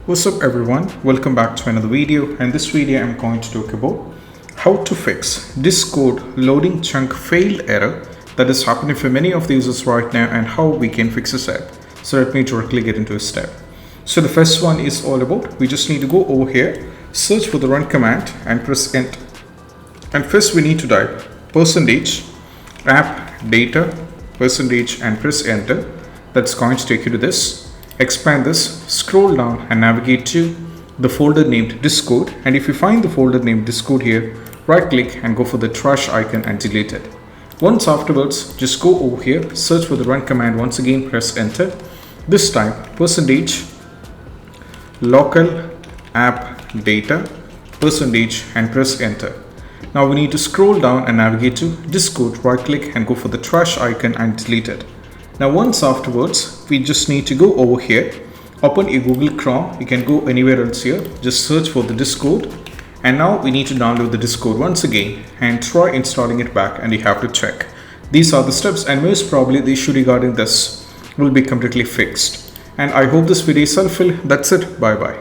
What's up everyone, welcome back to another video. And this video I'm going to talk about how to fix Discord loading chunk failed error that is happening for many of the users right now and how we can fix this app. So let me directly get into a step. So the first one is all about, we just need to go over here, search for the run command and press enter. And first we need to type %app data % and press enter. That's going to take you to this. Expand this, scroll down and navigate to the folder named Discord, and if you find the folder named Discord here, right click and go for the trash icon and delete it. Once afterwards, just go over here, search for the run command, once again press enter. This time %local app data % and press enter. Now we need to scroll down and navigate to Discord, right click and go for the trash icon and delete it. Now once afterwards, we just need to go over here, open your Google Chrome, you can go anywhere else here, just search for the Discord, and now we need to download the Discord once again and try installing it back, and you have to check. These are the steps, and most probably the issue regarding this will be completely fixed. And I hope this video is helpful. That's it, bye bye.